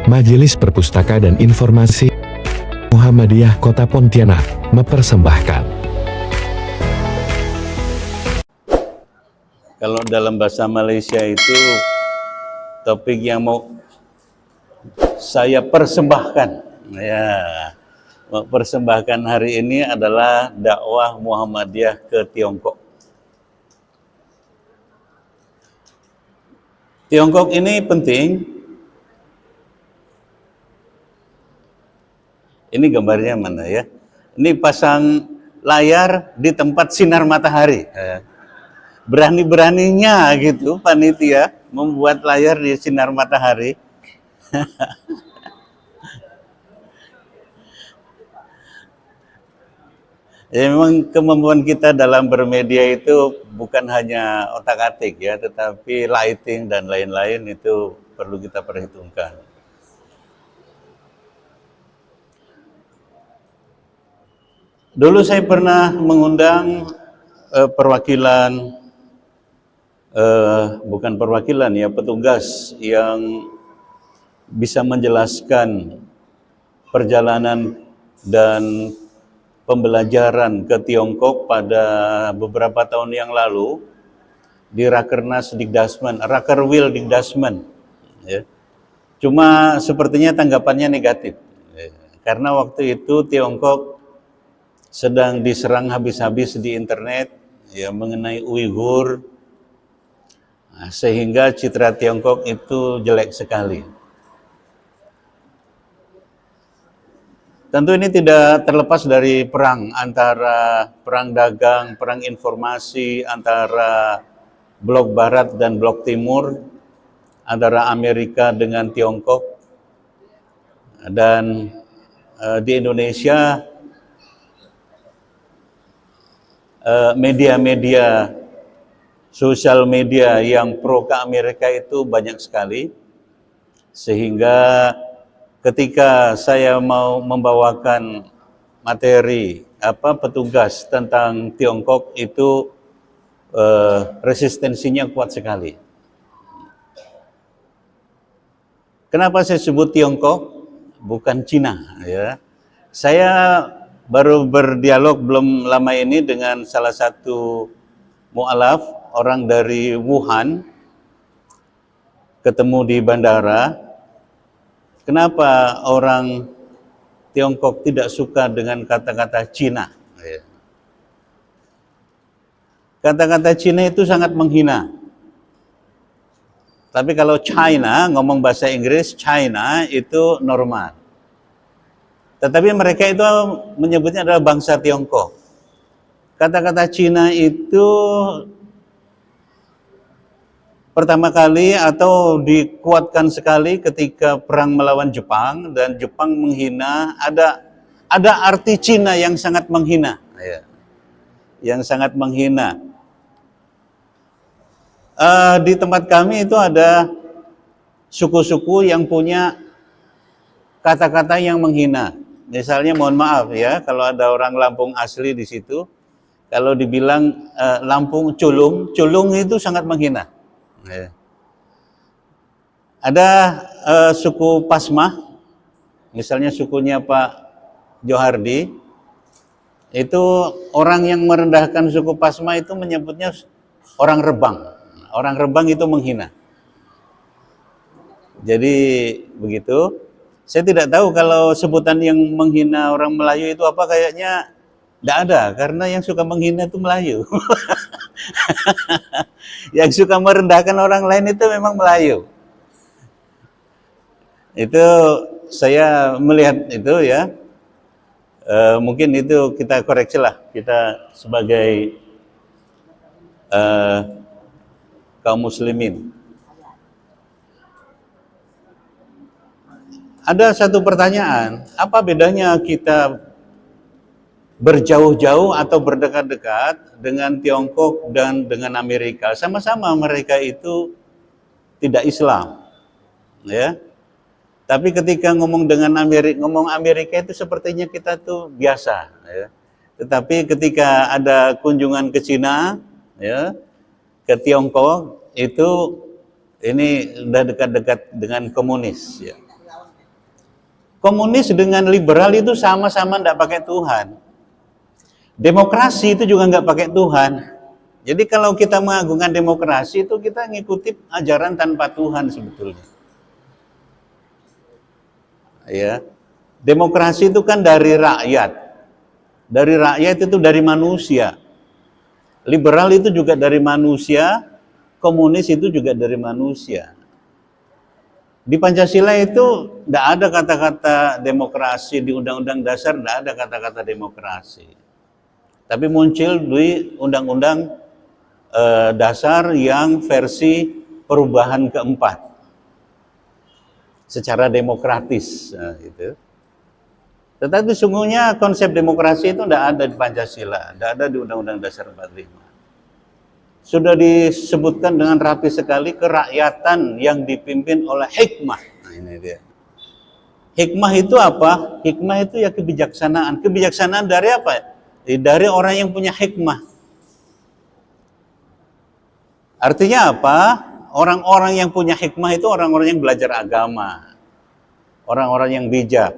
Majelis Perpustaka dan Informasi Muhammadiyah Kota Pontianak mempersembahkan. Kalau dalam bahasa Malaysia itu topik yang mau saya persembahkan, ya, mau persembahkan hari ini adalah dakwah Muhammadiyah ke Tiongkok. Tiongkok ini penting. Ini gambarnya mana ya? Ini pasang layar di tempat sinar matahari. Berani-beraninya gitu panitia membuat layar di sinar matahari. Ya, memang kemampuan kita dalam bermedia itu bukan hanya otak-atik ya, tetapi lighting dan lain-lain itu perlu kita perhitungkan. Dulu saya pernah mengundang petugas yang bisa menjelaskan perjalanan dan pembelajaran ke Tiongkok pada beberapa tahun yang lalu di Rakernas Dikdasmen, Rakerwil Dikdasmen. Ya. Cuma sepertinya tanggapannya negatif, karena waktu itu Tiongkok sedang diserang habis-habis di internet ya mengenai Uighur, sehingga citra Tiongkok itu jelek sekali. Tentu ini tidak terlepas dari perang dagang, perang informasi antara blok barat dan blok timur, antara Amerika dengan Tiongkok. Dan di Indonesia media-media sosial media yang pro ke Amerika itu banyak sekali, sehingga ketika saya mau membawakan materi petugas tentang Tiongkok itu resistensinya kuat sekali. Kenapa saya sebut Tiongkok bukan Cina ya? Saya baru berdialog belum lama ini dengan salah satu mu'alaf, orang dari Wuhan, ketemu di bandara. Kenapa orang Tiongkok tidak suka dengan kata-kata Cina? Kata-kata Cina itu sangat menghina. Tapi kalau China, ngomong bahasa Inggris, China itu normal. Tetapi mereka itu menyebutnya adalah bangsa Tiongkok. Kata-kata Cina itu pertama kali atau dikuatkan sekali ketika perang melawan Jepang, dan Jepang menghina, ada arti Cina yang sangat menghina, ya. Yang sangat menghina. Di tempat kami itu ada suku-suku yang punya kata-kata yang menghina. Misalnya, mohon maaf ya, kalau ada orang Lampung asli di situ, kalau dibilang Lampung culung, culung itu sangat menghina. Ya. Ada suku Pasmah, misalnya sukunya Pak Johardi, itu orang yang merendahkan suku Pasmah itu menyebutnya orang Rebang. Orang Rebang itu menghina. Jadi begitu. Saya tidak tahu kalau sebutan yang menghina orang Melayu itu apa, kayaknya tidak ada, karena yang suka menghina itu Melayu. Yang suka merendahkan orang lain itu memang Melayu. Itu saya melihat itu ya, mungkin itu kita koreksi lah, kita sebagai kaum muslimin. Ada satu pertanyaan, apa bedanya kita berjauh-jauh atau berdekat-dekat dengan Tiongkok dan dengan Amerika? Sama-sama mereka itu tidak Islam, ya. Tapi ketika ngomong Amerika itu sepertinya kita tuh biasa, ya. Tetapi ketika ada kunjungan ke Cina, ya, ke Tiongkok, itu ini udah dekat-dekat dengan komunis, ya. Komunis dengan liberal itu sama-sama tidak pakai Tuhan. Demokrasi itu juga nggak pakai Tuhan. Jadi kalau kita mengagungkan demokrasi itu kita ngikuti ajaran tanpa Tuhan sebetulnya. Ya, demokrasi itu kan dari rakyat. Dari rakyat itu dari manusia. Liberal itu juga dari manusia, komunis itu juga dari manusia. Di Pancasila itu tidak ada kata-kata demokrasi, di Undang-Undang Dasar tidak ada kata-kata demokrasi. Tapi muncul di Undang-Undang Dasar yang versi perubahan keempat secara demokratis, gitu. Tetapi sungguhnya konsep demokrasi itu tidak ada di Pancasila, tidak ada di Undang-Undang Dasar 45. Sudah disebutkan dengan rapi sekali kerakyatan yang dipimpin oleh hikmah. Nah, ini dia. Hikmah itu apa? Hikmah itu ya kebijaksanaan. Kebijaksanaan dari apa? Dari orang yang punya hikmah. Artinya apa? Orang-orang yang punya hikmah itu orang-orang yang belajar agama. Orang-orang yang bijak.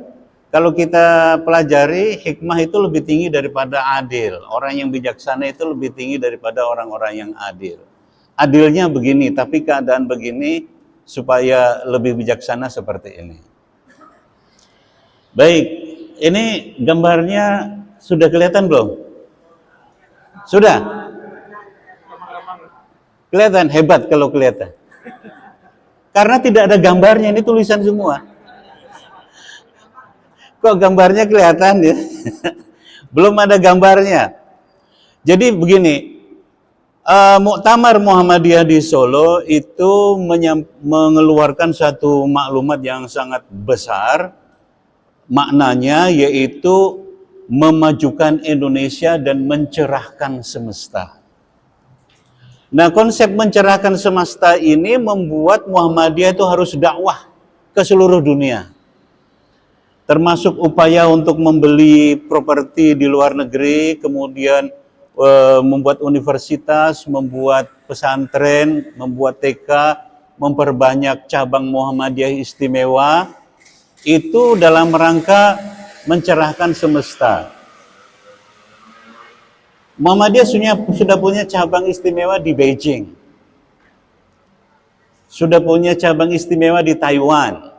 Kalau kita pelajari, hikmah itu lebih tinggi daripada adil. Orang yang bijaksana itu lebih tinggi daripada orang-orang yang adil. Adilnya begini, tapi keadaan begini supaya lebih bijaksana seperti ini. Baik, ini gambarnya sudah kelihatan belum? Sudah? Kelihatan, hebat kalau kelihatan. Karena tidak ada gambarnya, ini tulisan semua. Kok gambarnya kelihatan ya? Belum ada gambarnya. Jadi begini, Muktamar Muhammadiyah di Solo itu mengeluarkan satu maklumat yang sangat besar. Maknanya yaitu memajukan Indonesia dan mencerahkan semesta. Nah, konsep mencerahkan semesta ini membuat Muhammadiyah itu harus dakwah ke seluruh dunia. Termasuk upaya untuk membeli properti di luar negeri, kemudian membuat universitas, membuat pesantren, membuat TK, memperbanyak cabang Muhammadiyah istimewa, itu dalam rangka mencerahkan semesta. Muhammadiyah sudah punya cabang istimewa di Beijing, sudah punya cabang istimewa di Taiwan,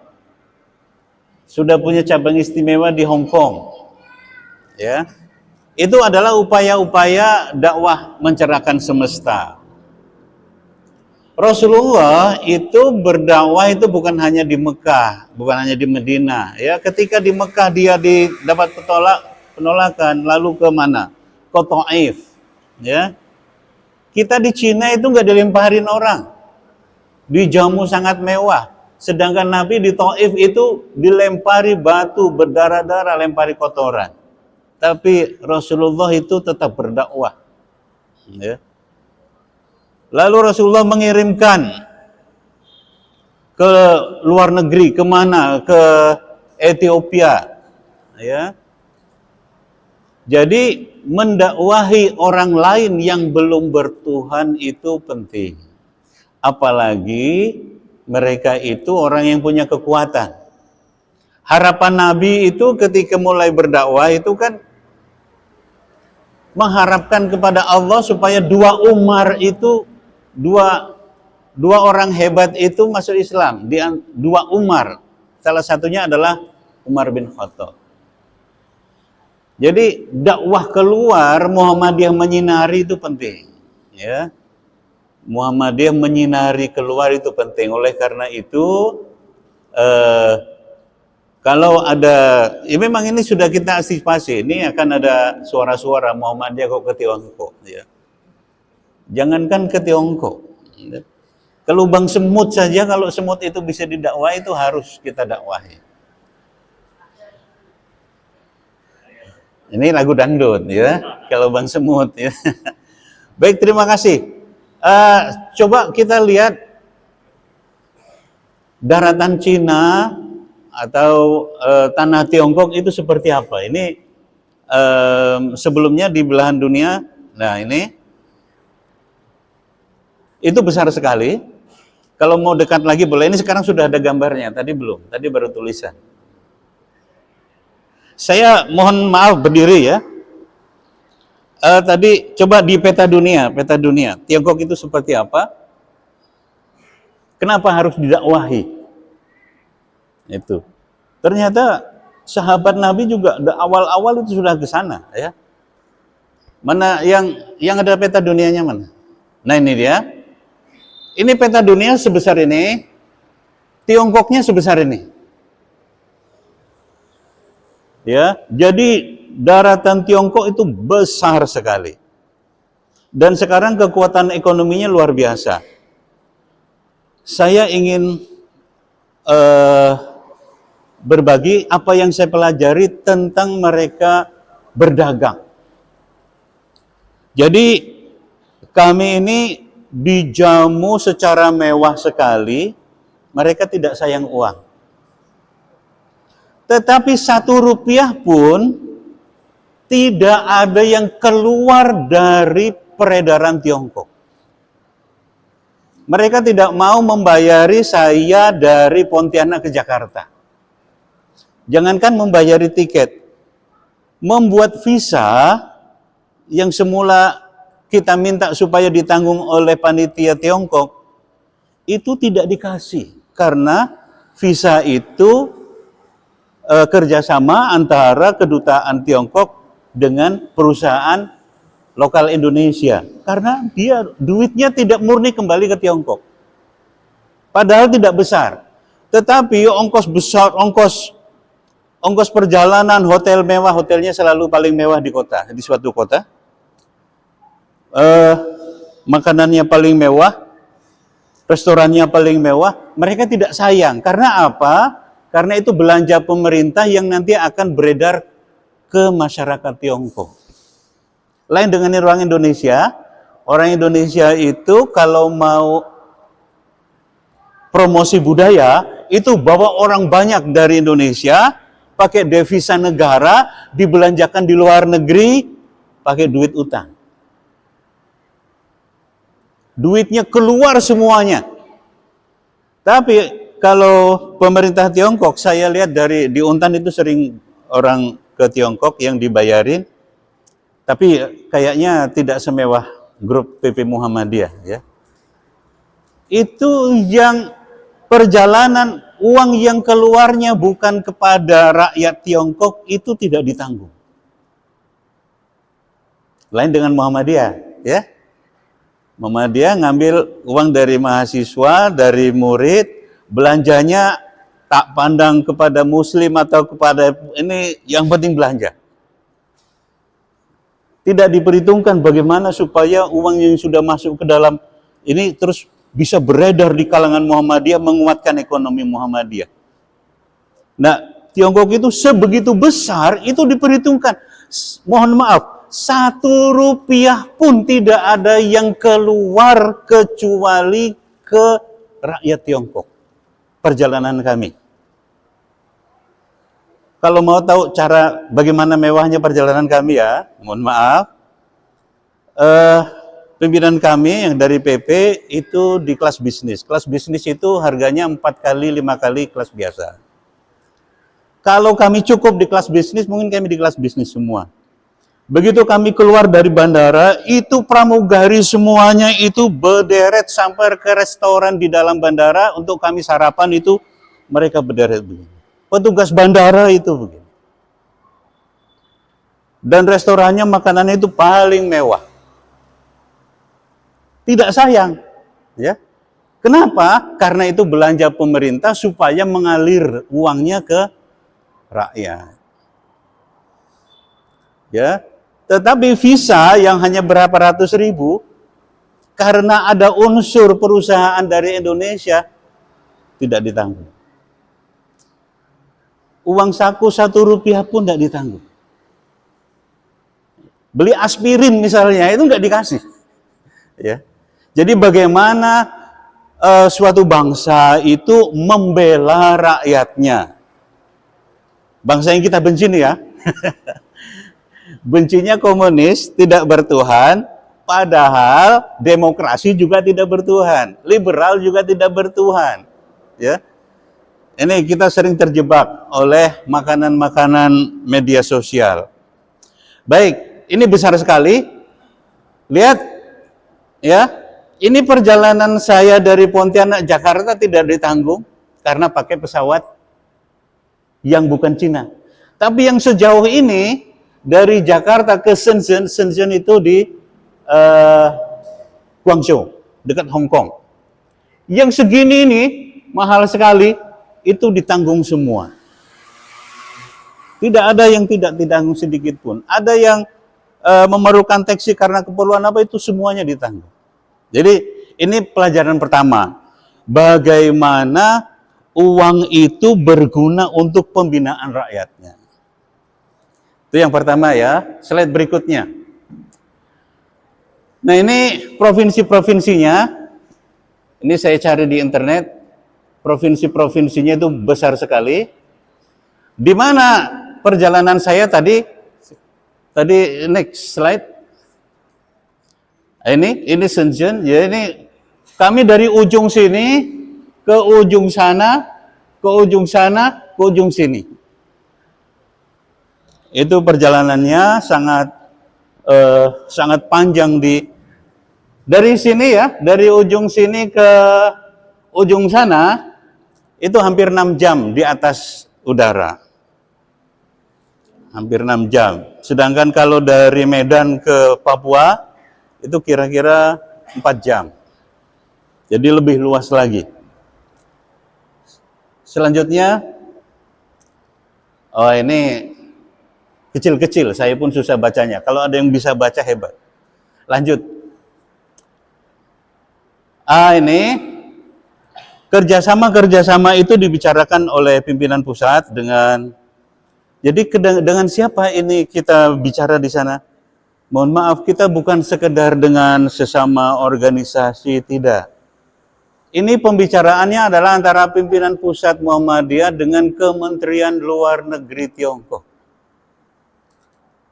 sudah punya cabang istimewa di Hong Kong. Ya. Itu adalah upaya-upaya dakwah mencerahkan semesta. Rasulullah itu berdakwah itu bukan hanya di Mekah, bukan hanya di Medina. Ya, ketika di Mekah dia dapat penolakan, lalu ke mana? Ke Taif. Ya. Kita di Cina itu nggak dilemparin orang, dijamu sangat mewah. Sedangkan Nabi di Taif itu dilempari batu, berdarah-darah, lempari kotoran. Tapi Rasulullah itu tetap berdakwah. Ya. Lalu Rasulullah mengirimkan ke luar negeri, kemana? Ke Ethiopia. Ya. Jadi mendakwahi orang lain yang belum bertuhan itu penting. Apalagi mereka itu orang yang punya kekuatan. Harapan Nabi itu ketika mulai berdakwah itu kan mengharapkan kepada Allah supaya dua orang hebat itu masuk Islam. Dua Umar, salah satunya adalah Umar bin Khattab. Jadi dakwah keluar Muhammadiyah menyinari itu penting, ya. Muhammadiyah menyinari keluar itu penting. Oleh karena itu kalau ada, ya memang ini sudah kita antisipasi, ini akan ada suara-suara Muhammadiyah kok ke Tiongkok, ya. Jangankan ke Tiongkok, ya. Ke lubang semut saja, kalau semut itu bisa didakwah itu harus kita dakwahi. Ini lagu dangdut, ya, ke lubang semut, ya. Baik, terima kasih. Coba kita lihat daratan Cina atau tanah Tiongkok itu seperti apa. Ini sebelumnya di belahan dunia. Nah, ini itu besar sekali. Kalau mau dekat lagi boleh. Ini sekarang sudah ada gambarnya, tadi belum, tadi baru tulisan. Saya mohon maaf berdiri ya. Tadi coba di peta dunia, Tiongkok itu seperti apa? Kenapa harus didakwahi? Itu. Ternyata sahabat Nabi juga awal-awal itu sudah ke sana, ya. Mana yang ada peta dunianya mana? Nah, ini dia. Ini peta dunia sebesar ini, Tiongkoknya sebesar ini. Ya, jadi daratan Tiongkok itu besar sekali. Dan sekarang kekuatan ekonominya luar biasa. Saya ingin berbagi apa yang saya pelajari tentang mereka berdagang. Jadi kami ini dijamu secara mewah sekali, mereka tidak sayang uang. Tetapi 1 rupiah pun tidak ada yang keluar dari peredaran Tiongkok. Mereka tidak mau membayari saya dari Pontianak ke Jakarta. Jangankan membayari tiket, membuat visa yang semula kita minta supaya ditanggung oleh panitia Tiongkok, itu tidak dikasih. Karena visa itu kerjasama antara kedutaan Tiongkok dengan perusahaan lokal Indonesia. Karena dia duitnya tidak murni kembali ke Tiongkok. Padahal tidak besar. Tetapi ongkos besar, ongkos perjalanan, hotel mewah, hotelnya selalu paling mewah di kota, di suatu kota. Makanannya paling mewah, restorannya paling mewah, mereka tidak sayang. Karena apa? Karena itu belanja pemerintah yang nanti akan beredar ke masyarakat Tiongkok. Lain dengan orang Indonesia itu kalau mau promosi budaya, itu bawa orang banyak dari Indonesia, pakai devisa negara, dibelanjakan di luar negeri, pakai duit utang. Duitnya keluar semuanya. Tapi kalau pemerintah Tiongkok, saya lihat di Untan itu sering orang ke Tiongkok yang dibayarin, tapi kayaknya tidak semewah grup PP Muhammadiyah, ya. Itu yang perjalanan uang yang keluarnya bukan kepada rakyat Tiongkok itu tidak ditanggung. Lain dengan Muhammadiyah, ya. Muhammadiyah ngambil uang dari mahasiswa, dari murid, belanjanya tak pandang kepada muslim atau kepada ini, yang penting belanja. Tidak diperhitungkan bagaimana supaya uang yang sudah masuk ke dalam ini terus bisa beredar di kalangan Muhammadiyah, menguatkan ekonomi Muhammadiyah. Nah, Tiongkok itu sebegitu besar, itu diperhitungkan. Mohon maaf, 1 rupiah pun tidak ada yang keluar kecuali ke rakyat Tiongkok. Perjalanan kami. Kalau mau tahu cara bagaimana mewahnya perjalanan kami, ya, mohon maaf, pimpinan kami yang dari PP itu di kelas bisnis. Kelas bisnis itu harganya 4 kali, 5 kali kelas biasa. Kalau kami cukup di kelas bisnis, mungkin kami di kelas bisnis semua. Begitu kami keluar dari bandara, itu pramugari semuanya itu berderet sampai ke restoran di dalam bandara untuk kami sarapan, itu mereka berderet begini. Petugas bandara itu begini. Dan restorannya makanannya itu paling mewah. Tidak sayang, ya. Kenapa? Karena itu belanja pemerintah supaya mengalir uangnya ke rakyat. Ya. Tetapi visa yang hanya berapa ratus ribu, karena ada unsur perusahaan dari Indonesia, tidak ditanggung. Uang saku 1 rupiah pun tidak ditanggung. Beli aspirin misalnya, itu nggak dikasih. Ya. Jadi bagaimana suatu bangsa itu membela rakyatnya. Bangsa yang kita benci nih, ya. Bencinya komunis, tidak bertuhan, padahal demokrasi juga tidak bertuhan, liberal juga tidak bertuhan, ya. Ini kita sering terjebak oleh makanan-makanan media sosial. Baik, ini besar sekali. Lihat, ya. Ini perjalanan saya dari Pontianak Jakarta tidak ditanggung karena pakai pesawat yang bukan Cina. Tapi yang sejauh ini dari Jakarta ke Shenzhen, Shenzhen itu di Guangzhou, dekat Hong Kong. Yang segini ini mahal sekali, itu ditanggung semua. Tidak ada yang tidak ditanggung sedikit pun. Ada yang memerlukan taksi karena keperluan apa, itu semuanya ditanggung. Jadi ini pelajaran pertama. Bagaimana uang itu berguna untuk pembinaan rakyatnya. Itu yang pertama ya. Slide berikutnya. Nah ini provinsi-provinsinya. Ini saya cari di internet. Provinsi-provinsinya itu besar sekali. Di mana perjalanan saya tadi next slide. Ini Shenzhen, ya ini kami dari ujung sini ke ujung sana, ke ujung sana, ke ujung sini. Itu perjalanannya sangat panjang dari sini ya, dari ujung sini ke ujung sana itu hampir 6 jam di atas udara. Hampir 6 jam. Sedangkan kalau dari Medan ke Papua itu kira-kira 4 jam. Jadi lebih luas lagi. Selanjutnya, oh ini kecil-kecil, saya pun susah bacanya. Kalau ada yang bisa baca hebat. Lanjut. Ini kerjasama itu dibicarakan oleh pimpinan pusat dengan. Jadi dengan siapa ini kita bicara di sana? Mohon maaf, kita bukan sekedar dengan sesama organisasi, tidak. Ini pembicaraannya adalah antara pimpinan pusat Muhammadiyah dengan Kementerian Luar Negeri Tiongkok.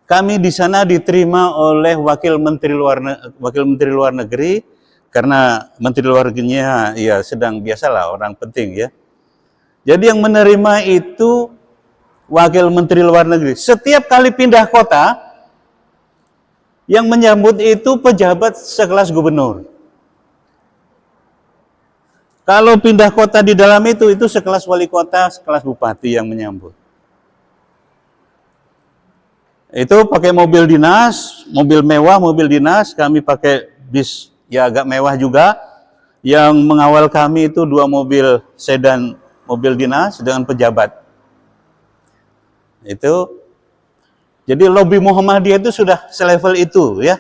Kami di sana diterima oleh Wakil Menteri Luar Negeri, karena Menteri Luar Negerinya ya sedang biasalah orang penting ya. Jadi yang menerima itu Wakil Menteri Luar Negeri. Setiap kali pindah kota, yang menyambut itu pejabat sekelas gubernur. Kalau pindah kota di dalam itu sekelas wali kota, sekelas bupati yang menyambut. Itu pakai mobil dinas, mobil mewah, mobil dinas. Kami pakai bis ya agak mewah juga. Yang mengawal kami itu 2 mobil sedan, mobil dinas dengan pejabat. Itu jadi lobi Muhammadiyah itu sudah selevel itu ya.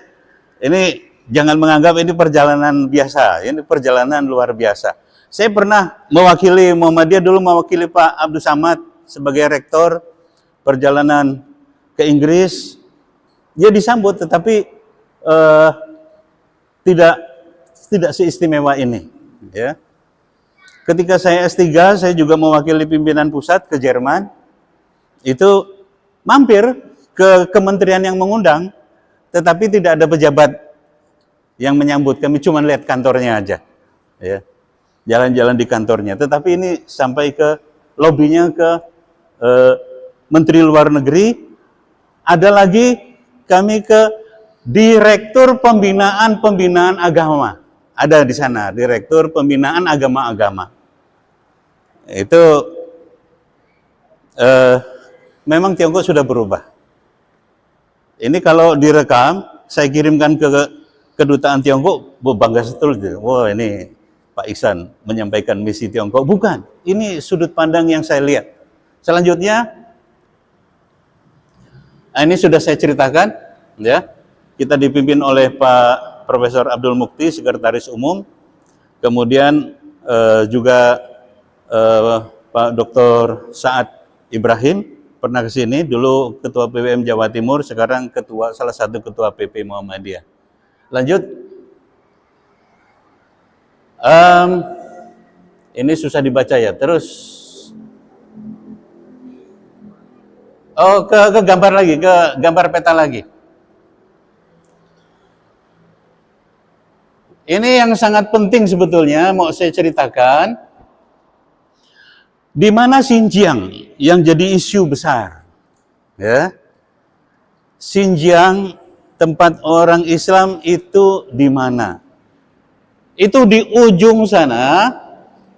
Ini jangan menganggap ini perjalanan biasa, ini perjalanan luar biasa. Saya pernah mewakili Muhammadiyah, dulu mewakili Pak Abdul Samad sebagai rektor perjalanan ke Inggris. Dia disambut tetapi tidak seistimewa ini ya. Ketika saya S3, saya juga mewakili pimpinan pusat ke Jerman. Itu mampir ke kementerian yang mengundang, tetapi tidak ada pejabat yang menyambut. Kami cuma lihat kantornya aja, ya, jalan-jalan di kantornya. Tetapi ini sampai ke lobinya ke Menteri Luar Negeri. Ada lagi kami ke Direktur Pembinaan Agama. Ada di sana, Direktur Pembinaan Agama-agama. Itu memang Tiongkok sudah berubah. Ini kalau direkam, saya kirimkan ke kedutaan Tiongkok, bangga betul. Wah, ini Pak Iksan menyampaikan misi Tiongkok. Bukan, ini sudut pandang yang saya lihat. Selanjutnya, ini sudah saya ceritakan, ya. Kita dipimpin oleh Pak Profesor Abdul Mukti, Sekretaris Umum. Kemudian juga Pak Dr. Saad Ibrahim pernah ke sini, dulu Ketua PWM Jawa Timur, sekarang salah satu Ketua PP Muhammadiyah. Lanjut. Ini susah dibaca ya. Terus ke gambar lagi, ke gambar peta lagi. Ini yang sangat penting sebetulnya mau saya ceritakan. Di mana Xinjiang yang jadi isu besar? Ya. Xinjiang, tempat orang Islam itu di mana? Itu di ujung sana,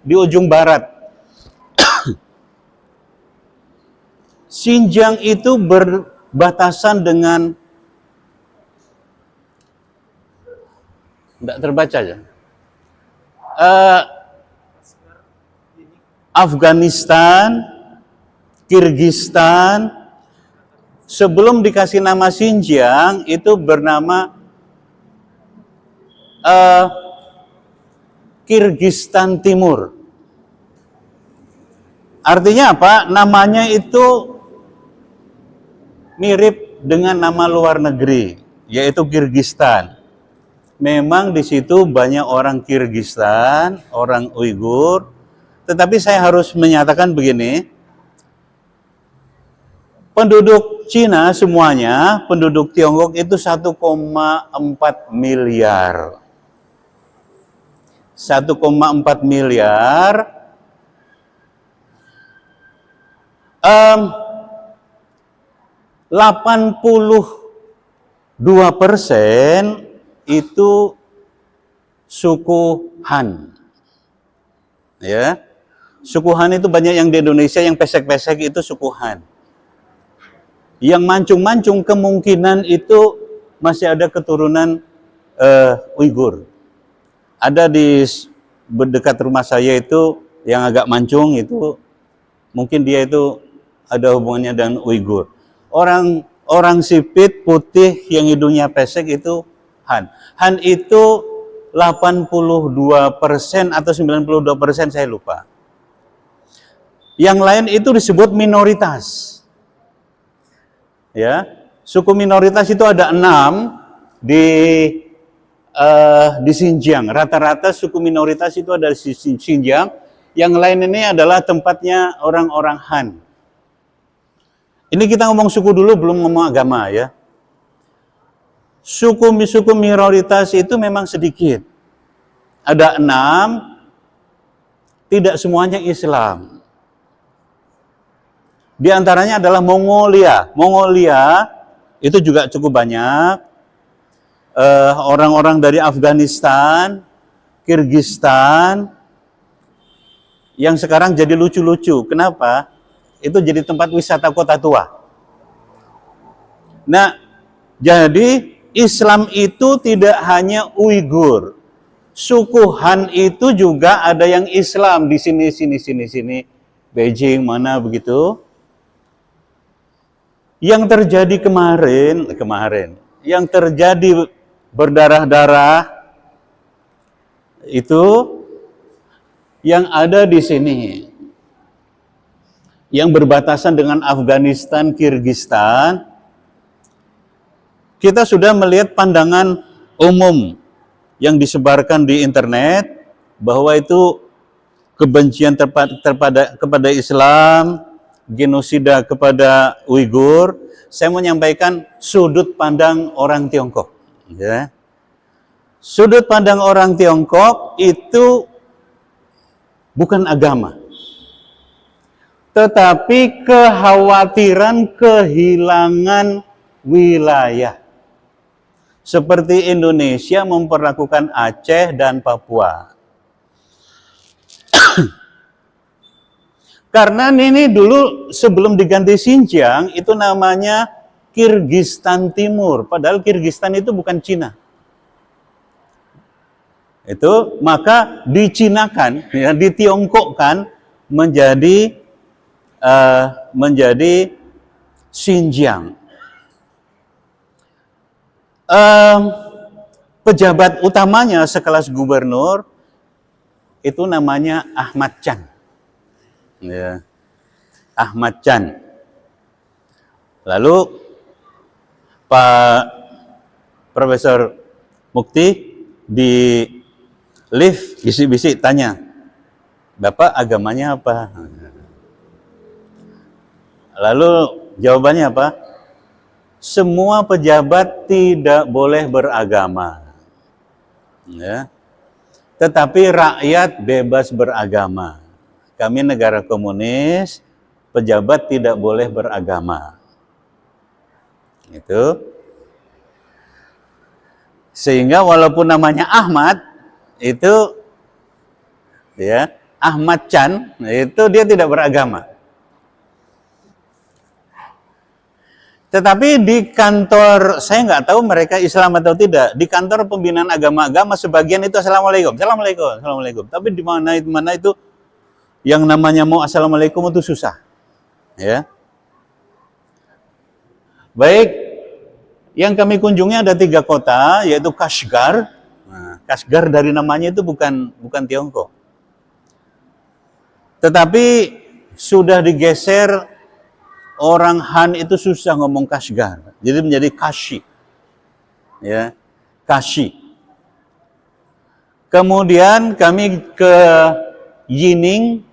di ujung barat. Xinjiang itu berbatasan dengan, tidak terbaca ya, Afghanistan, Kirgistan. Sebelum dikasih nama Xinjiang, itu bernama Kirgistan Timur. Artinya apa? Namanya itu mirip dengan nama luar negeri, yaitu Kirgistan. Memang di situ banyak orang Kirgistan, orang Uighur, tetapi saya harus menyatakan begini, penduduk Cina semuanya, penduduk Tiongkok itu 1,4 miliar. 1,4 miliar. 82% itu suku Han. Ya. Suku Han itu banyak yang di Indonesia, yang pesek-pesek itu suku Han. Yang mancung-mancung kemungkinan itu masih ada keturunan Uighur. Ada di dekat rumah saya itu yang agak mancung itu, mungkin dia itu ada hubungannya dengan Uighur. Orang sipit putih yang hidungnya pesek itu Han. Han itu 82% atau 92%, saya lupa. Yang lain itu disebut minoritas. Ya, suku minoritas itu ada 6 di Xinjiang. Rata-rata suku minoritas itu ada di Xinjiang. Yang lain ini adalah tempatnya orang-orang Han. Ini kita ngomong suku dulu, belum ngomong agama ya. Suku minoritas itu memang sedikit. Ada 6, tidak semuanya Islam. Di antaranya adalah Mongolia. Mongolia itu juga cukup banyak. Orang-orang dari Afghanistan, Kirgistan, yang sekarang jadi lucu-lucu. Kenapa? Itu jadi tempat wisata kota tua. Nah, jadi Islam itu tidak hanya Uighur. Suku Han itu juga ada yang Islam di sini. Beijing mana begitu. Yang terjadi kemarin, yang terjadi berdarah-darah itu yang ada di sini, yang berbatasan dengan Afghanistan, Kirgistan. Kita sudah melihat pandangan umum yang disebarkan di internet bahwa itu kebencian kepada Islam, genosida kepada Uighur. Saya mau menyampaikan sudut pandang orang Tiongkok. Ya. Sudut pandang orang Tiongkok itu bukan agama, tetapi kekhawatiran kehilangan wilayah. Seperti Indonesia memperlakukan Aceh dan Papua. Karena ini dulu sebelum diganti Xinjiang itu namanya Kirgistan Timur, padahal Kirgistan itu bukan Cina. Itu maka dicinakan, ya, ditiongkokkan menjadi Xinjiang. Pejabat utamanya sekelas gubernur itu namanya Ahmad Chan. Ya. Ahmad Chan. Lalu Pak Profesor Mukti di lift bisik-bisik tanya, Bapak agamanya apa? Lalu jawabannya apa? Semua pejabat tidak boleh beragama. Ya. Tetapi rakyat bebas beragama. kami negara komunis, pejabat tidak boleh beragama. Itu. Sehingga walaupun namanya Ahmad, itu ya, Ahmad Chan, itu dia tidak beragama. Tetapi di kantor, saya nggak tahu mereka Islam atau tidak, di kantor pembinaan agama-agama sebagian itu Assalamualaikum, Assalamualaikum, Assalamualaikum. Tapi di mana itu yang namanya mau Assalamualaikum itu susah. Ya. Baik, yang kami kunjungi ada 3 kota, yaitu Kashgar. Nah, Kashgar dari namanya itu bukan Tiongkok. Tetapi sudah digeser, orang Han itu susah ngomong Kashgar. Jadi menjadi Kashi. Ya, Kashi. Kemudian kami ke Yining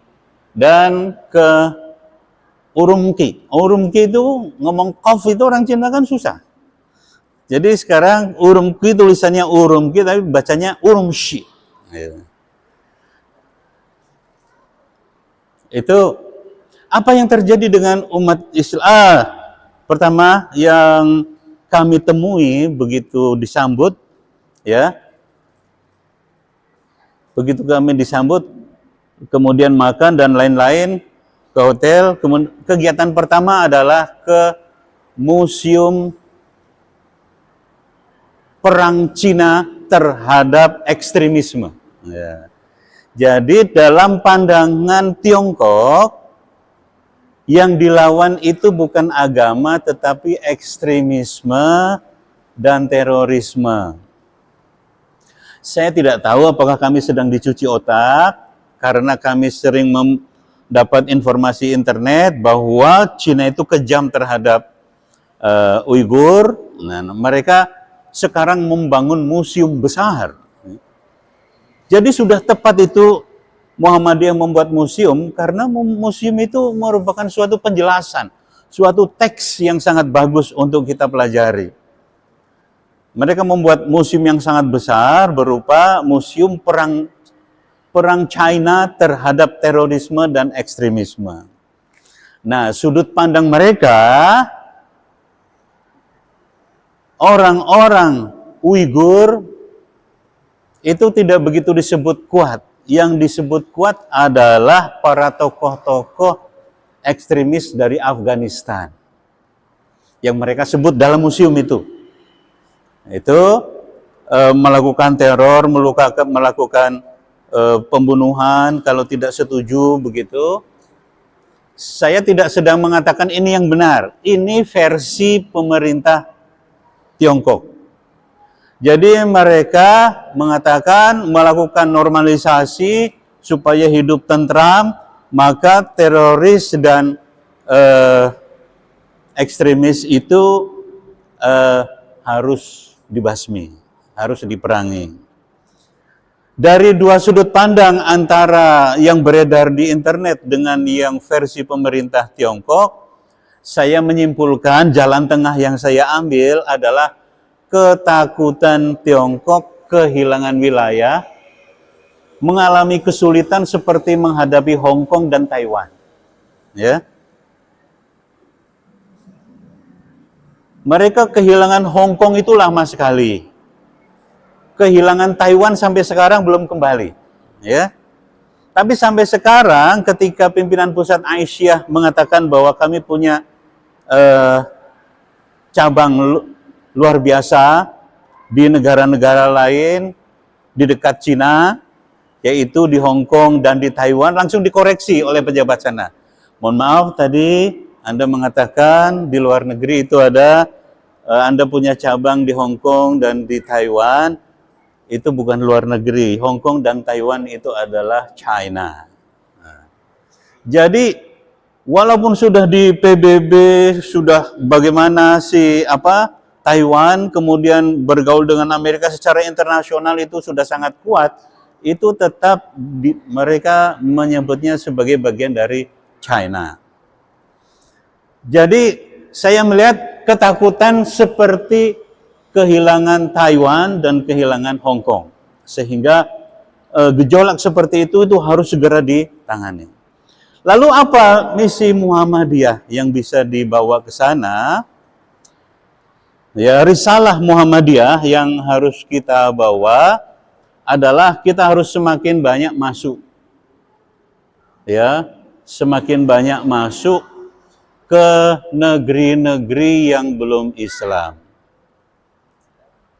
dan ke Urumqi. Urumqi itu ngomong Qaf itu orang Cina kan susah. Jadi sekarang Urumqi tulisannya Urumqi tapi bacanya Urumqi. Ya. Itu apa yang terjadi dengan umat Islam? Pertama yang kami temui begitu disambut, ya, begitu kami disambut, kemudian makan dan lain-lain, ke hotel. Kegiatan pertama adalah ke Museum Perang Cina terhadap ekstremisme. Ya. Jadi dalam pandangan Tiongkok, yang dilawan itu bukan agama tetapi ekstremisme dan terorisme. Saya tidak tahu apakah kami sedang dicuci otak karena kami sering mendapat informasi internet bahwa Cina itu kejam terhadap Uighur. Nah, mereka sekarang membangun museum besar. Jadi sudah tepat itu Muhammadiyah membuat museum karena museum itu merupakan suatu penjelasan, suatu teks yang sangat bagus untuk kita pelajari. Mereka membuat museum yang sangat besar berupa museum perang China terhadap terorisme dan ekstremisme. Nah, sudut pandang mereka, orang-orang Uighur itu tidak begitu disebut kuat. Yang disebut kuat adalah para tokoh-tokoh ekstremis dari Afghanistan. Yang mereka sebut dalam museum itu. Itu melakukan teror, melakukan pembunuhan kalau tidak setuju begitu. Saya tidak sedang mengatakan ini yang benar. Ini versi pemerintah Tiongkok. Jadi mereka mengatakan melakukan normalisasi supaya hidup tentram, maka teroris dan ekstremis itu harus dibasmi, harus diperangi. Dari dua sudut pandang antara yang beredar di internet dengan yang versi pemerintah Tiongkok, saya menyimpulkan jalan tengah yang saya ambil adalah ketakutan Tiongkok kehilangan wilayah, mengalami kesulitan seperti menghadapi Hong Kong dan Taiwan. Ya. Mereka kehilangan Hong Kong itu lama sekali. Kehilangan Taiwan sampai sekarang belum kembali. Ya. Tapi sampai sekarang ketika pimpinan pusat Aisyah mengatakan bahwa kami punya cabang luar biasa di negara-negara lain di dekat Cina, yaitu di Hong Kong dan di Taiwan, langsung dikoreksi oleh pejabat sana. Mohon maaf tadi Anda mengatakan di luar negeri itu ada, Anda punya cabang di Hong Kong dan di Taiwan, itu bukan luar negeri. Hong Kong dan Taiwan itu adalah China. Nah, jadi walaupun sudah di PBB, sudah bagaimana Taiwan kemudian bergaul dengan Amerika secara internasional itu sudah sangat kuat, itu tetap mereka menyebutnya sebagai bagian dari China. Jadi saya melihat ketakutan seperti kehilangan Taiwan dan kehilangan Hong Kong. Sehingga gejolak seperti itu harus segera ditangani. Lalu apa misi Muhammadiyah yang bisa dibawa ke sana? Ya, risalah Muhammadiyah yang harus kita bawa adalah kita harus semakin banyak masuk. Ya, semakin banyak masuk ke negeri-negeri yang belum Islam.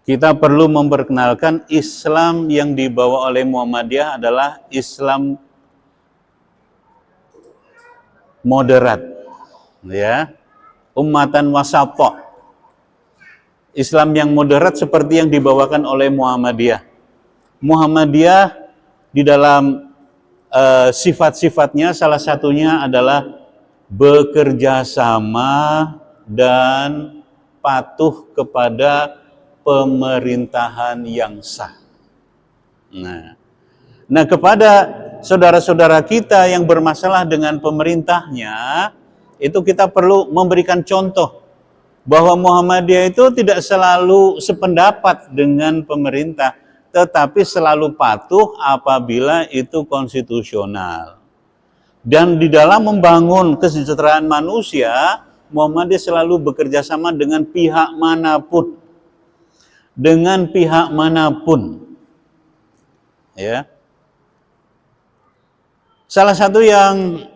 Kita perlu memperkenalkan Islam yang dibawa oleh Muhammadiyah adalah Islam moderat, ya, ummatan wasatah. Islam yang moderat seperti yang dibawakan oleh Muhammadiyah. Muhammadiyah di dalam sifat-sifatnya salah satunya adalah bekerja sama dan patuh kepada pemerintahan yang sah. Nah, kepada saudara-saudara kita yang bermasalah dengan pemerintahnya, itu kita perlu memberikan contoh bahwa Muhammadiyah itu tidak selalu sependapat dengan pemerintah, tetapi selalu patuh apabila itu konstitusional. Dan di dalam membangun kesejahteraan manusia, Muhammadiyah selalu bekerja sama dengan pihak manapun. Dengan pihak manapun. Ya. Salah satu yang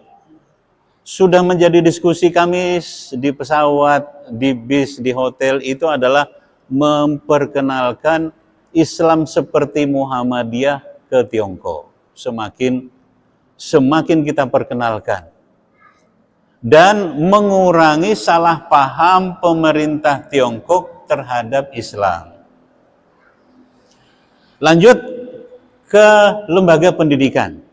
sudah menjadi diskusi kami di pesawat, di bis, di hotel itu adalah memperkenalkan Islam seperti Muhammadiyah ke Tiongkok. Semakin kita perkenalkan. Dan mengurangi salah paham pemerintah Tiongkok terhadap Islam. Lanjut ke lembaga pendidikan.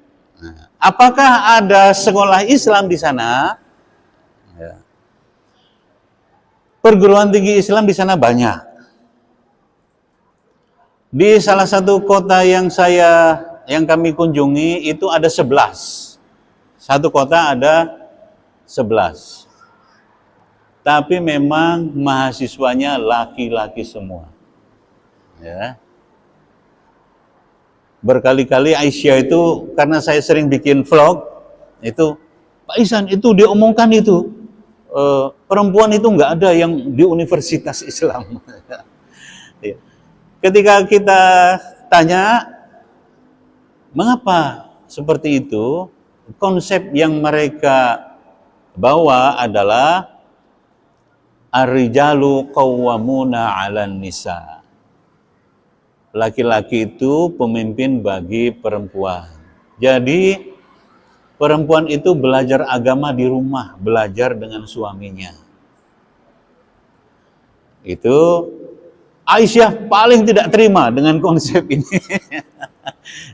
Apakah ada sekolah Islam di sana? Ya. Perguruan tinggi Islam di sana banyak. Di salah satu kota yang kami kunjungi itu ada 11. Satu kota ada 11. Tapi memang mahasiswanya laki-laki semua. Ya. Berkali-kali Aisyah itu, karena saya sering bikin vlog, itu Pak Ihsan itu diomongkan itu perempuan itu nggak ada yang di universitas Islam. Ketika kita tanya mengapa seperti itu, konsep yang mereka bawa adalah ar-rijalu qawwamuna 'alan nisa. Laki-laki itu pemimpin bagi perempuan. Jadi perempuan itu belajar agama di rumah, belajar dengan suaminya. Itu Aisyah paling tidak terima dengan konsep ini.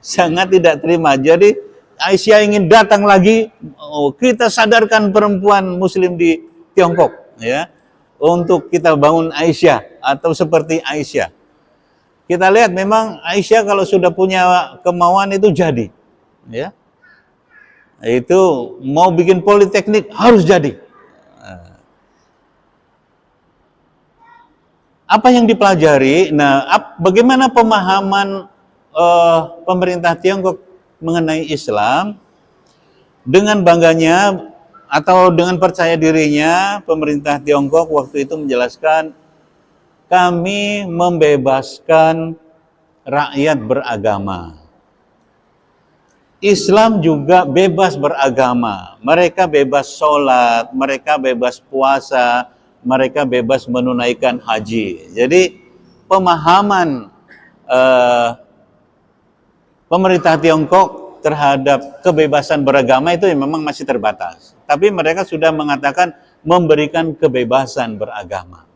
Sangat tidak terima. Jadi Aisyah ingin datang lagi, kita sadarkan perempuan muslim di Tiongkok, ya, untuk kita bangun Aisyah atau seperti Aisyah. Kita lihat memang Aisyah kalau sudah punya kemauan itu jadi, ya. Itu mau bikin politeknik harus jadi. Apa yang dipelajari? Nah, bagaimana pemahaman pemerintah Tiongkok mengenai Islam? Dengan bangganya atau dengan percaya dirinya, pemerintah Tiongkok waktu itu menjelaskan, kami membebaskan rakyat beragama. Islam juga bebas beragama. Mereka bebas sholat, mereka bebas puasa, mereka bebas menunaikan haji. Jadi pemahaman pemerintah Tiongkok terhadap kebebasan beragama itu memang masih terbatas. Tapi mereka sudah mengatakan memberikan kebebasan beragama.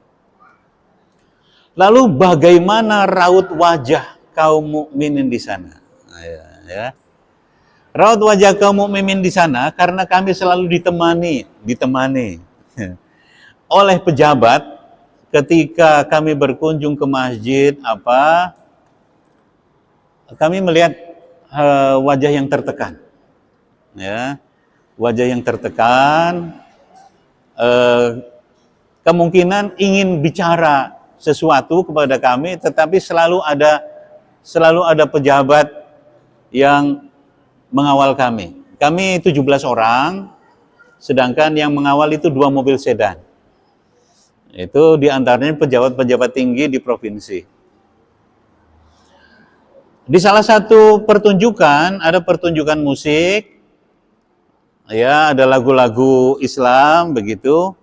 Lalu bagaimana raut wajah kaum mukminin di sana? Ya. Raut wajah kaum mukminin di sana karena kami selalu ditemani oleh pejabat ketika kami berkunjung ke masjid kami melihat wajah yang tertekan. Ya. Wajah yang tertekan, kemungkinan ingin bicara sesuatu kepada kami, tetapi selalu ada pejabat yang mengawal kami. Kami 17 orang, sedangkan yang mengawal itu 2 mobil sedan. Itu diantaranya pejabat-pejabat tinggi di provinsi. Di salah satu pertunjukan, ada pertunjukan musik, ya, ada lagu-lagu Islam begitu.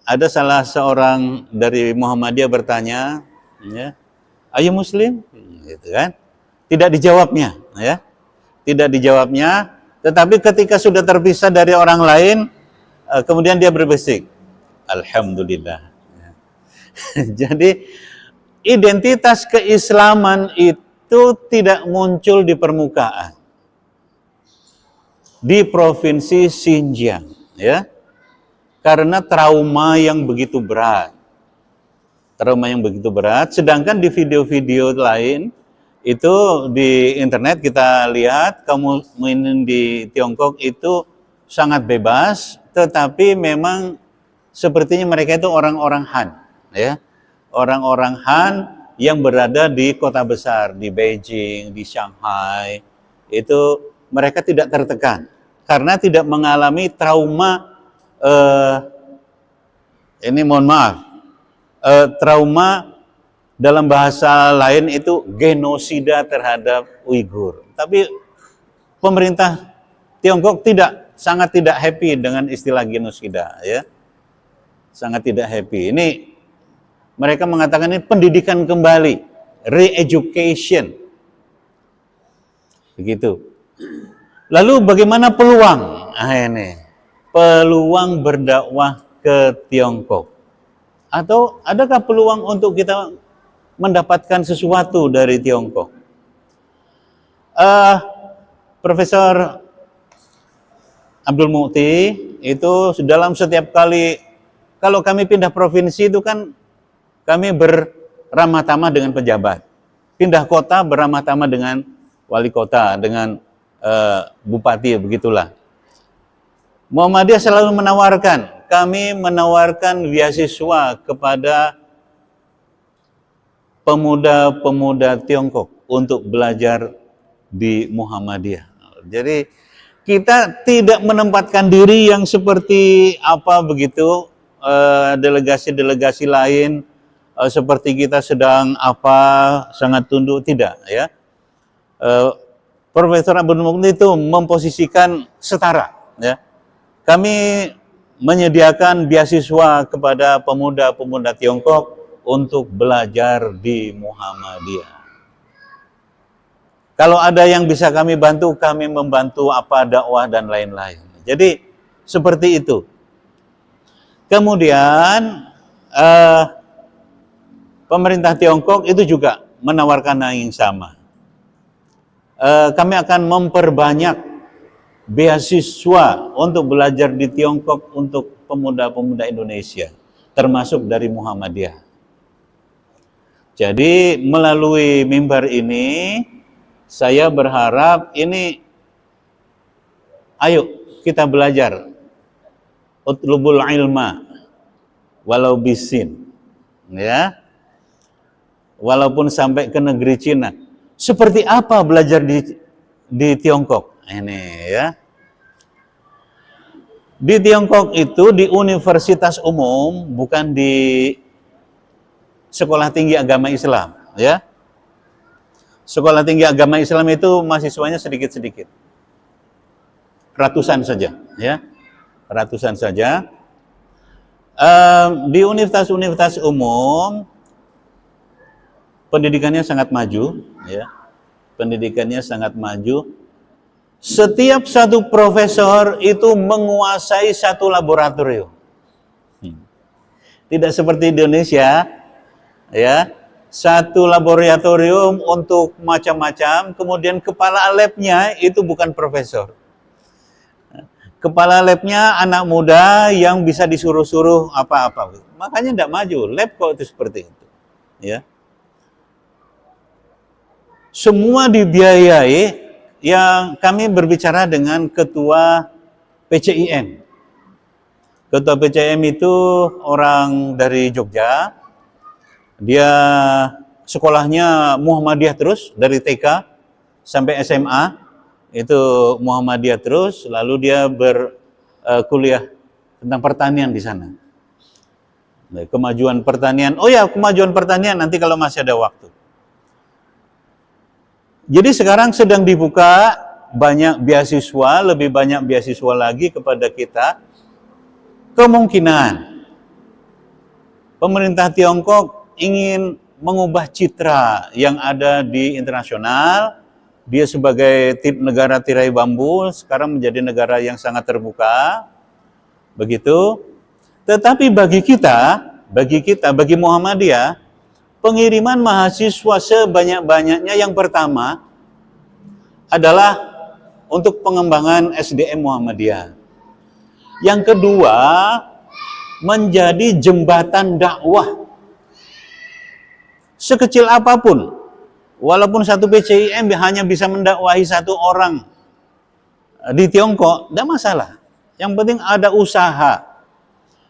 Ada salah seorang dari Muhammadiyah bertanya, ya, "Ayo Muslim?" Gitu kan? Tidak dijawabnya, ya. Tidak dijawabnya, tetapi ketika sudah terpisah dari orang lain, kemudian dia berbisik, "Alhamdulillah." Jadi identitas keislaman itu tidak muncul di permukaan. Di provinsi Xinjiang, ya. Karena trauma yang begitu berat. Trauma yang begitu berat, sedangkan di video-video lain itu di internet kita lihat komunis di Tiongkok itu sangat bebas, tetapi memang sepertinya mereka itu orang-orang Han, ya. Orang-orang Han yang berada di kota besar, di Beijing, di Shanghai, itu mereka tidak tertekan karena tidak mengalami trauma, ini mohon maaf, trauma dalam bahasa lain itu genosida terhadap Uighur. Tapi pemerintah Tiongkok sangat tidak happy dengan istilah genosida, ya. Sangat tidak happy. Ini mereka mengatakan ini pendidikan kembali, re-education. Begitu. Lalu bagaimana peluang? Ini peluang berdakwah ke Tiongkok. Atau adakah peluang untuk kita mendapatkan sesuatu dari Tiongkok? Profesor Abdul Mu'ti itu dalam setiap kali, kalau kami pindah provinsi itu kan kami beramah tamah dengan pejabat. Pindah kota beramah tamah dengan wali kota, dengan bupati, begitulah. Muhammadiyah selalu menawarkan, kami menawarkan beasiswa kepada pemuda-pemuda Tiongkok untuk belajar di Muhammadiyah. Jadi kita tidak menempatkan diri yang seperti apa begitu, delegasi-delegasi lain seperti kita sedang sangat tunduk, tidak, ya. Profesor Abdul Muqni itu memposisikan setara, ya. Kami menyediakan beasiswa kepada pemuda-pemuda Tiongkok untuk belajar di Muhammadiyah. Kalau ada yang bisa kami bantu, kami membantu dakwah dan lain-lain. Jadi seperti itu. Kemudian pemerintah Tiongkok itu juga menawarkan yang sama. Kami akan memperbanyak beasiswa untuk belajar di Tiongkok untuk pemuda-pemuda Indonesia, termasuk dari Muhammadiyah. Jadi melalui mimbar ini, saya berharap ini, ayo kita belajar utlubul ilma walau bisin, ya, walaupun sampai ke negeri Cina. Seperti apa belajar di Tiongkok ini, ya. Di Tiongkok itu di universitas umum, bukan di sekolah tinggi agama Islam, ya. Sekolah tinggi agama Islam itu mahasiswanya sedikit-sedikit, ratusan saja, ya, ratusan saja. Di universitas-universitas umum pendidikannya sangat maju, ya, pendidikannya sangat maju. Setiap satu profesor itu menguasai satu laboratorium. Tidak seperti di Indonesia, ya, satu laboratorium untuk macam-macam, kemudian kepala labnya itu bukan profesor. Kepala labnya anak muda yang bisa disuruh-suruh apa-apa. Makanya tidak maju, lab kok itu seperti itu, ya. Semua dibiayai. Yang kami berbicara dengan ketua PCIM. Ketua PCIM itu orang dari Jogja. Dia sekolahnya Muhammadiyah terus dari TK sampai SMA. itu Muhammadiyah terus, lalu dia berkuliah tentang pertanian di sana. Kemajuan pertanian, oh ya kemajuan pertanian nanti kalau masih ada waktu. Jadi sekarang sedang dibuka banyak beasiswa, lebih banyak beasiswa lagi kepada kita. Kemungkinan pemerintah Tiongkok ingin mengubah citra yang ada di internasional. Dia sebagai negara tirai bambu, sekarang menjadi negara yang sangat terbuka. Begitu. Tetapi bagi Muhammadiyah, pengiriman mahasiswa sebanyak-banyaknya yang pertama adalah untuk pengembangan SDM Muhammadiyah. Yang kedua, menjadi jembatan dakwah. Sekecil apapun, walaupun satu PCIM hanya bisa mendakwahi satu orang di Tiongkok, tidak masalah. Yang penting ada usaha.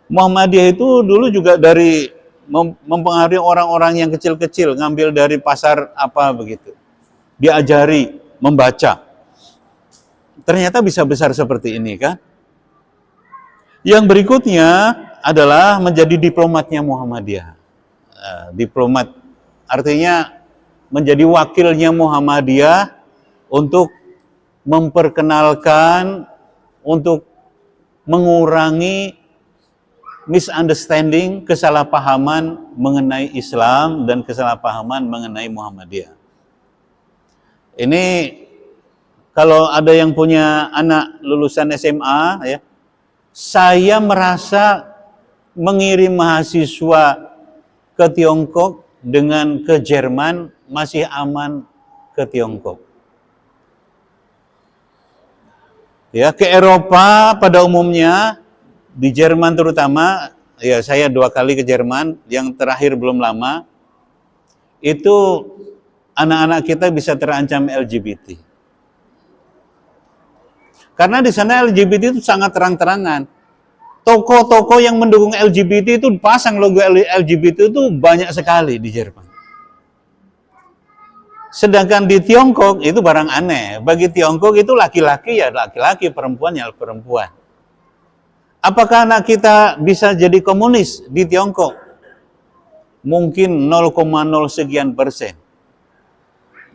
Muhammadiyah itu dulu juga dari mempengaruhi orang-orang yang kecil-kecil, ngambil dari pasar apa begitu. Diajari membaca. Ternyata bisa besar seperti ini kan. Yang berikutnya adalah menjadi diplomatnya Muhammadiyah. Diplomat artinya menjadi wakilnya Muhammadiyah untuk memperkenalkan, untuk mengurangi misunderstanding, kesalahpahaman mengenai Islam dan kesalahpahaman mengenai Muhammadiyah. Ini kalau ada yang punya anak lulusan SMA, ya, saya merasa mengirim mahasiswa ke Tiongkok dengan ke Jerman masih aman ke Tiongkok. Ya, ke Eropa pada umumnya, di Jerman terutama, ya saya 2 kali ke Jerman, yang terakhir belum lama, itu anak-anak kita bisa terancam LGBT. Karena di sana LGBT itu sangat terang-terangan. Toko-toko yang mendukung LGBT itu pasang logo LGBT itu banyak sekali di Jerman. Sedangkan di Tiongkok itu barang aneh. Bagi Tiongkok itu laki-laki ya laki-laki, perempuan ya perempuan. Apakah anak kita bisa jadi komunis di Tiongkok? Mungkin 0,0 sekian persen.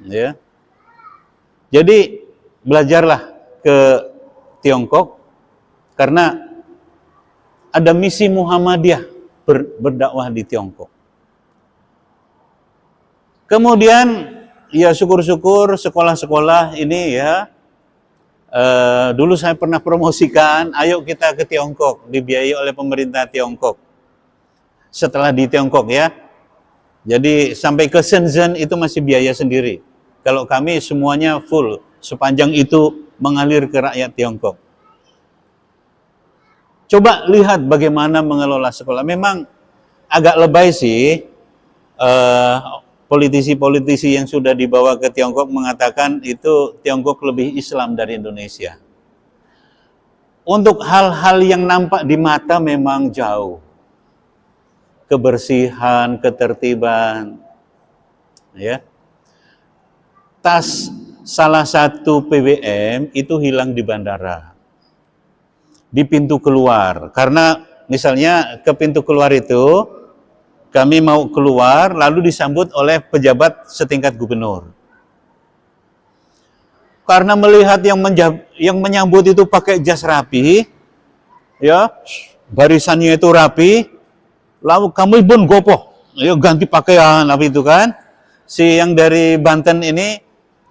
Ya. Jadi belajarlah ke Tiongkok karena ada misi Muhammadiyah berdakwah di Tiongkok. Kemudian ya syukur-syukur sekolah-sekolah ini ya, dulu saya pernah promosikan, ayo kita ke Tiongkok, dibiayai oleh pemerintah Tiongkok. Setelah di Tiongkok ya, jadi sampai ke Shenzhen itu masih biaya sendiri. Kalau kami semuanya full, sepanjang itu mengalir ke rakyat Tiongkok. Coba lihat bagaimana mengelola sekolah. Memang agak lebay sih, politisi-politisi yang sudah dibawa ke Tiongkok mengatakan itu Tiongkok lebih Islam dari Indonesia. Untuk hal-hal yang nampak di mata memang jauh. Kebersihan, ketertiban. Ya. Tas salah satu PBM itu hilang di bandara. Di pintu keluar. Karena misalnya ke pintu keluar itu kami mau keluar, lalu disambut oleh pejabat setingkat gubernur. Karena melihat yang menyambut itu pakai jas rapi, ya, barisannya itu rapi, lalu kami pun gopoh, ya ganti pakaian, apa itu kan? Si yang dari Banten ini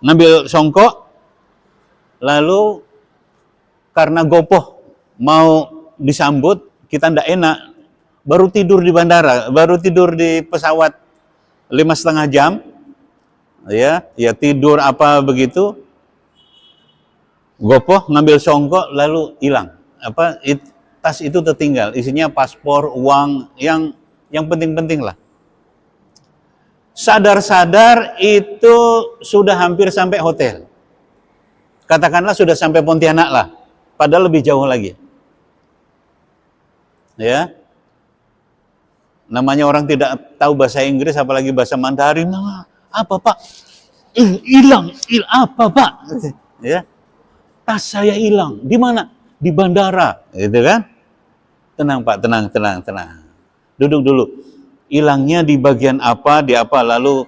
ngambil songkok, lalu karena gopoh mau disambut, kita ndak enak. Baru tidur di bandara, baru tidur di pesawat 5,5 jam, ya tidur apa begitu, gopoh ngambil songkok lalu hilang. Tas itu tertinggal, isinya paspor, uang, yang penting-penting lah. Sadar-sadar itu sudah hampir sampai hotel. Katakanlah sudah sampai Pontianak lah, padahal lebih jauh lagi. Ya. Namanya orang tidak tahu bahasa Inggris, apalagi bahasa Mandarin. Nah, apa Pak? Hilang, apa Pak? Ya. tas saya hilang. Di mana? Di bandara, gitu kan? Tenang Pak, tenang. Duduk dulu. Hilangnya di bagian apa, di apa? Lalu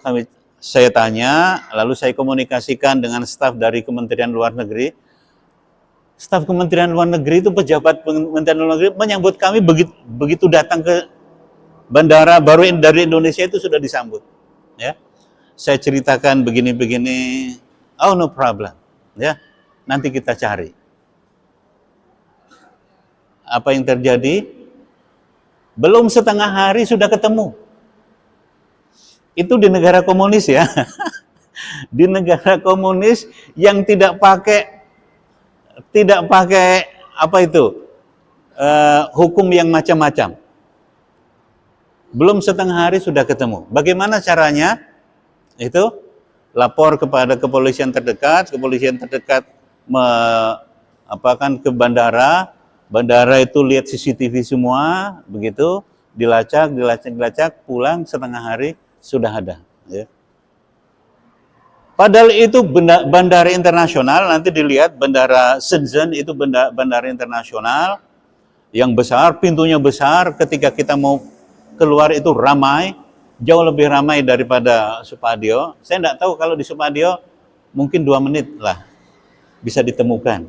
saya tanya, lalu saya komunikasikan dengan staf dari Kementerian Luar Negeri. Staf Kementerian Luar Negeri itu, pejabat Kementerian Luar Negeri menyambut kami begitu datang ke bandara baru dari Indonesia itu sudah disambut. Ya, saya ceritakan begini-begini. Oh, no problem. Ya, nanti kita cari. Apa yang terjadi? Belum setengah hari sudah ketemu. Itu di negara komunis ya. Di negara komunis yang tidak pakai apa itu? Hukum yang macam-macam. Belum setengah hari sudah ketemu. Bagaimana caranya? Itu lapor kepada kepolisian terdekat ke bandara itu lihat CCTV semua, begitu, dilacak, pulang setengah hari sudah ada. Ya. Padahal itu bandara internasional, nanti dilihat bandara Shenzhen itu bandara internasional yang besar, pintunya besar, ketika kita mau keluar itu ramai, jauh lebih ramai daripada Supadio. Saya tidak tahu kalau di Supadio mungkin 2 menit lah bisa ditemukan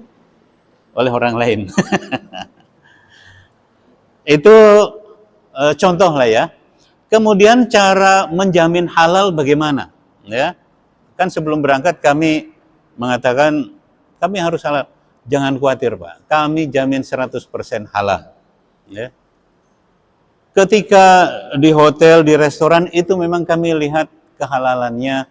oleh orang lain. Itu contoh lah ya. Kemudian cara menjamin halal bagaimana? Ya, kan sebelum berangkat kami mengatakan kami harus halal. Jangan khawatir Pak, kami jamin 100% halal. Ya. Ketika di hotel, di restoran itu memang kami lihat kehalalannya,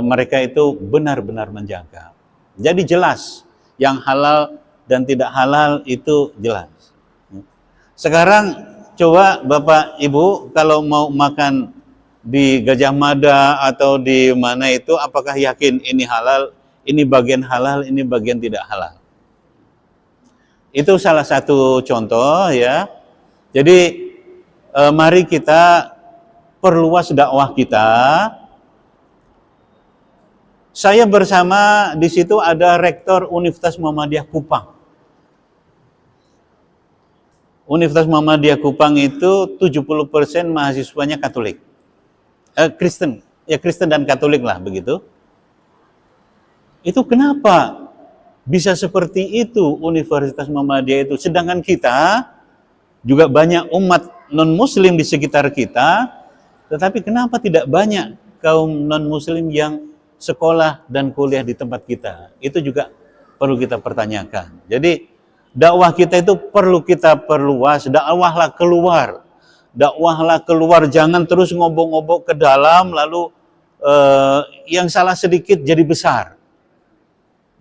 mereka itu benar-benar menjaga. Jadi jelas, yang halal dan tidak halal itu jelas. Sekarang coba Bapak Ibu kalau mau makan di Gajah Mada atau di mana itu, apakah yakin ini halal, ini bagian halal, ini bagian tidak halal? Itu salah satu contoh ya. Jadi mari kita perluas dakwah kita. Saya bersama di situ ada Rektor Universitas Muhammadiyah Kupang. Universitas Muhammadiyah Kupang itu 70% mahasiswanya Katolik. Kristen. Ya Kristen dan Katolik lah begitu. Itu kenapa bisa seperti itu Universitas Muhammadiyah itu? Sedangkan kita juga banyak umat non-muslim di sekitar kita, tetapi kenapa tidak banyak kaum non-muslim yang sekolah dan kuliah di tempat kita? Itu juga perlu kita pertanyakan. Jadi dakwah kita itu perlu kita perluas, dakwahlah keluar, jangan terus ngobok-ngobok ke dalam, lalu yang salah sedikit jadi besar.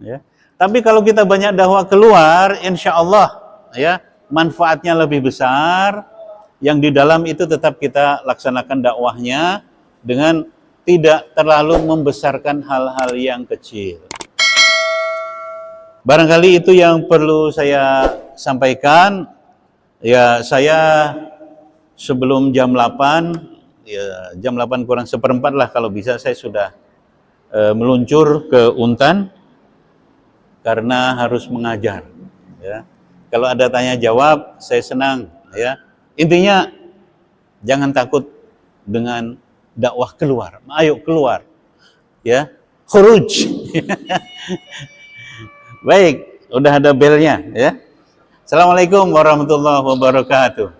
Ya. Tapi kalau kita banyak dakwah keluar, insya Allah ya manfaatnya lebih besar. Yang di dalam itu tetap kita laksanakan dakwahnya dengan tidak terlalu membesarkan hal-hal yang kecil. Barangkali itu yang perlu saya sampaikan. Ya, saya sebelum jam 8, ya jam 8 kurang seperempat lah kalau bisa saya sudah meluncur ke Untan karena harus mengajar. Ya. Kalau ada tanya jawab, saya senang. Ya. Intinya jangan takut dengan dakwah keluar. Ayo keluar. Ya, khuruj. Baik, udah ada belnya ya. Assalamualaikum warahmatullahi wabarakatuh.